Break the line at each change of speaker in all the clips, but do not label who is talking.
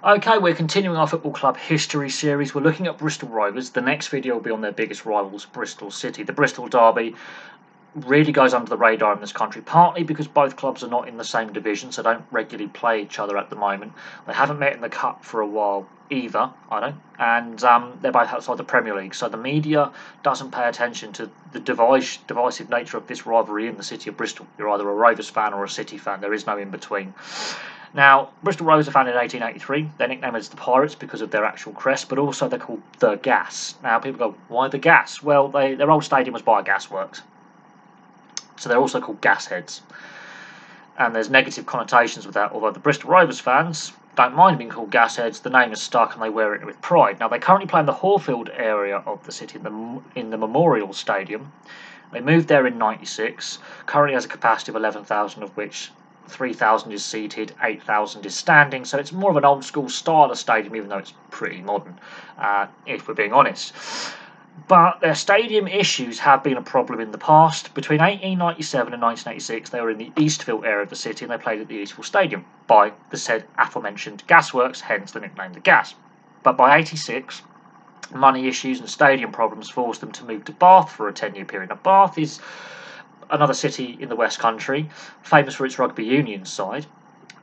Okay, we're continuing our football club history series. We're looking at Bristol Rovers. The next video will be on their biggest rivals, Bristol City. The Bristol derby really goes under the radar in this country, partly because both clubs are not in the same division, so don't regularly play each other at the moment. They haven't met in the Cup for a while either, and they're both outside the Premier League, so the media doesn't pay attention to the divisive nature of this rivalry in the city of Bristol. You're either a Rovers fan or a City fan. There is no in between. Now, Bristol Rovers are founded in 1883. They're nicknamed as the Pirates because of their actual crest, but also they're called the Gas. Now, people go, why the Gas? Well, their old stadium was by a gasworks, so they're also called Gasheads. And there's negative connotations with that, although the Bristol Rovers fans don't mind being called Gasheads. The name is stuck and they wear it with pride. Now, they currently play in the Horfield area of the city, in the Memorial Stadium. They moved there in '96, currently has a capacity of 11,000, of which 3,000 is seated, 8,000 is standing, so it's more of an old school style of stadium, even though it's pretty modern, if we're being honest. But their stadium issues have been a problem in the past. Between 1897 and 1986, they were in the Eastville area of the city, and they played at the Eastville Stadium by the said aforementioned gasworks, hence the nickname the Gas. But by '86, money issues and stadium problems forced them to move to Bath for a 10-year period. Now, Bath is another city in the West Country, famous for its rugby union side,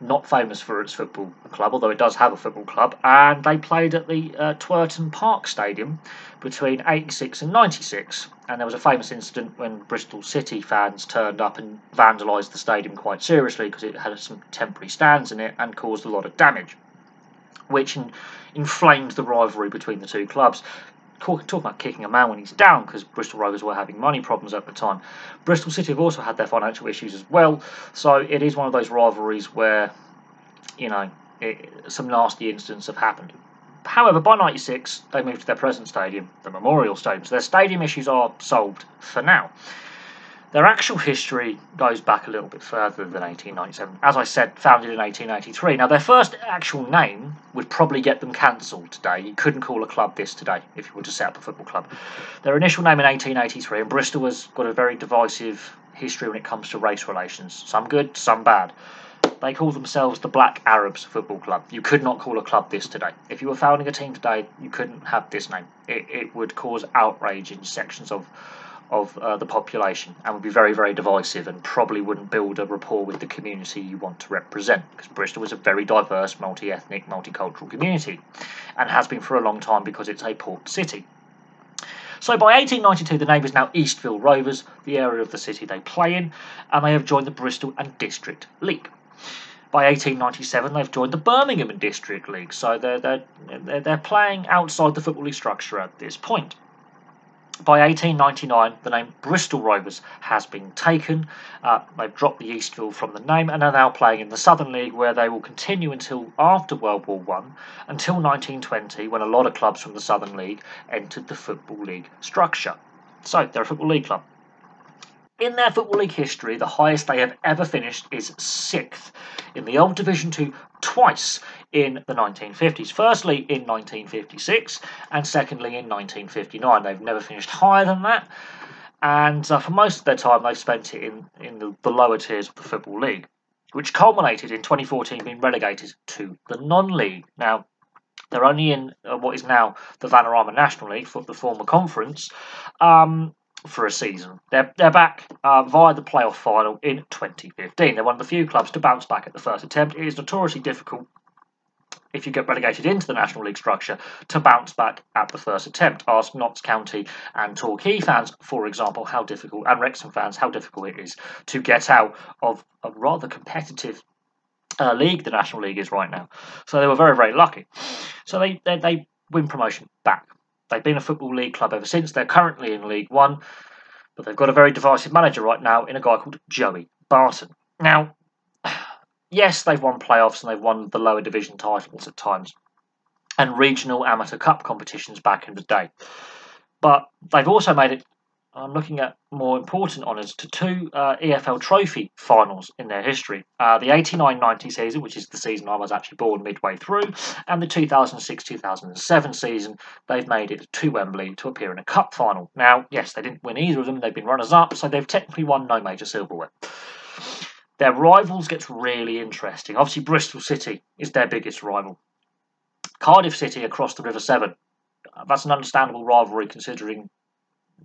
not famous for its football club, although it does have a football club, and they played at the Twerton Park Stadium between '86 and '96, and there was a famous incident when Bristol City fans turned up and vandalised the stadium quite seriously because it had some temporary stands in it and caused a lot of damage, which inflamed the rivalry between the two clubs. Talk about kicking a man when he's down, because Bristol Rovers were having money problems at the time. Bristol City have also had their financial issues as well, so it is one of those rivalries where, some nasty incidents have happened. However, by '96, they moved to their present stadium, the Memorial Stadium, so their stadium issues are solved for now. Their actual history goes back a little bit further than 1897. As I said, founded in 1883. Now, their first actual name would probably get them cancelled today. You couldn't call a club this today if you were to set up a football club. Their initial name in 1883, and Bristol has got a very divisive history when it comes to race relations. Some good, some bad. They call themselves the Black Arabs Football Club. You could not call a club this today. If you were founding a team today, you couldn't have this name. It would cause outrage in sections of the population and would be very, very divisive and probably wouldn't build a rapport with the community you want to represent, because Bristol is a very diverse, multi-ethnic, multicultural community and has been for a long time because it's a port city. So by 1892, the name is now Eastville Rovers, the area of the city they play in, and they have joined the Bristol and District League. By 1897, they've joined the Birmingham and District League, so they're playing outside the Football League structure at this point. By 1899, the name Bristol Rovers has been taken. They've dropped the Eastville from the name and are now playing in the Southern League, where they will continue until after World War I, until 1920, when a lot of clubs from the Southern League entered the Football League structure. So, they're a Football League club. In their Football League history, the highest they have ever finished is 6th in the old Division 2 twice in the 1950s. Firstly in 1956 and secondly in 1959. They've never finished higher than that, and for most of their time they've spent it in the lower tiers of the Football League, which culminated in 2014 being relegated to the non-league. Now, they're only in what is now the Vanarama National League, for the former conference, for a season. They're back via the playoff final in 2015. They're one of the few clubs to bounce back at the first attempt. It is notoriously difficult, if you get relegated into the National League structure, to bounce back at the first attempt. Ask Notts County and Torquay fans, for example, how difficult, and Wrexham fans, how difficult it is to get out of a rather competitive league the National League is right now. So they were very, very lucky. So they win promotion back. They've been a Football League club ever since. They're currently in League One, but they've got a very divisive manager right now in a guy called Joey Barton. Now, yes, they've won playoffs and they've won the lower division titles at times and regional amateur cup competitions back in the day. But they've also made it, I'm looking at more important honours, to 2 EFL Trophy finals in their history. The 89-90 season, which is the season I was actually born midway through, and the 2006-2007 season, they've made it to Wembley to appear in a cup final. Now, yes, they didn't win either of them, they've been runners-up, so they've technically won no major silverware. Their rivals gets really interesting. Obviously, Bristol City is their biggest rival. Cardiff City across the River Severn. That's an understandable rivalry considering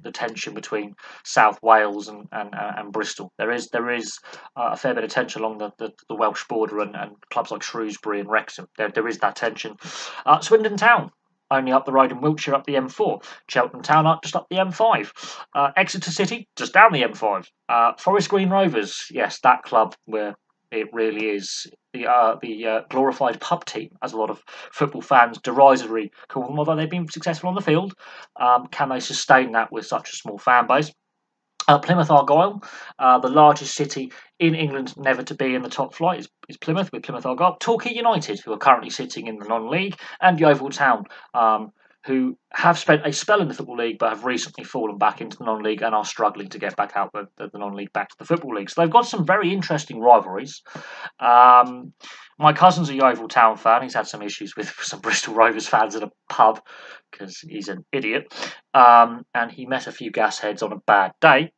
the tension between South Wales and Bristol. There is a fair bit of tension along the Welsh border and clubs like Shrewsbury and Wrexham. There is that tension. Swindon Town, only up the road in Wiltshire, up the M4. Cheltenham Town up just up the M5. Exeter City just down the M5. Forest Green Rovers, yes, that club where it really is the glorified pub team, as a lot of football fans derisively call them, although they've been successful on the field. Can they sustain that with such a small fan base? Plymouth Argyle, the largest city in England never to be in the top flight, is Plymouth, with Plymouth Argyle. Torquay United, who are currently sitting in the non-league, and Yeovil Town, who have spent a spell in the Football League but have recently fallen back into the non-league and are struggling to get back out the non-league back to the Football League. So they've got some very interesting rivalries. My cousin's a Yeovil Town fan. He's had some issues with some Bristol Rovers fans at a pub because he's an idiot. And he met a few gas heads on a bad day.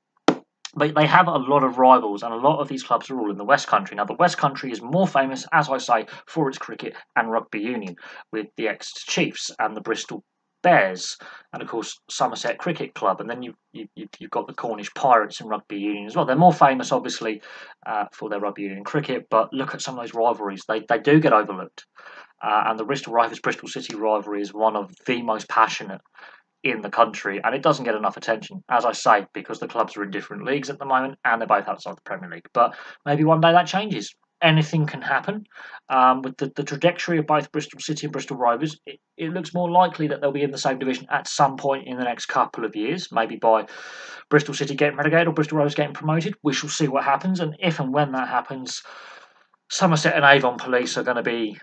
But they have a lot of rivals, and a lot of these clubs are all in the West Country. Now, the West Country is more famous, as I say, for its cricket and rugby union, with the Exeter Chiefs and the Bristol Bears, and of course Somerset Cricket Club, and then you've got the Cornish Pirates in rugby union as well. They're more famous, obviously, for their rugby union cricket, but look at some of those rivalries; they do get overlooked. And the Bristol Rovers Bristol City rivalry is one of the most passionate in the country, and it doesn't get enough attention, as I say, because the clubs are in different leagues at the moment, and they're both outside the Premier League. But maybe one day that changes. Anything can happen. With the trajectory of both Bristol City and Bristol Rovers, it looks more likely that they'll be in the same division at some point in the next couple of years, maybe by Bristol City getting relegated or Bristol Rovers getting promoted. We shall see what happens, and if and when that happens, Somerset and Avon Police are going to be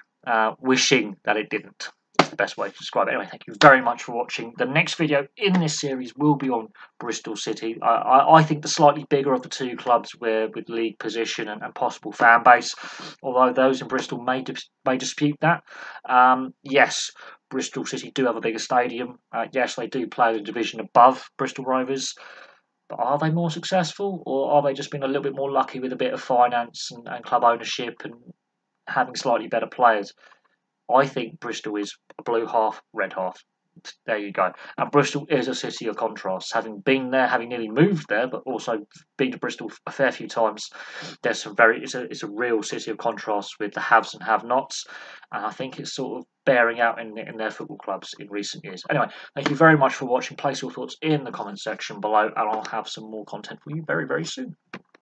wishing that it didn't. It's the best way to describe it. Anyway, thank you very much for watching. The next video in this series will be on Bristol City. I think the slightly bigger of the two clubs with league position and possible fan base, although those in Bristol may dispute that. Yes, Bristol City do have a bigger stadium. Yes, they do play the division above Bristol Rovers. But are they more successful, or are they just been a little bit more lucky with a bit of finance and club ownership and having slightly better players? I think Bristol is a blue half, red half. There you go. And Bristol is a city of contrasts. Having been there, having nearly moved there, but also been to Bristol a fair few times, there's some it's a real city of contrasts with the haves and have-nots. And I think it's sort of bearing out in their football clubs in recent years. Anyway, thank you very much for watching. Place your thoughts in the comment section below, and I'll have some more content for you very, very soon.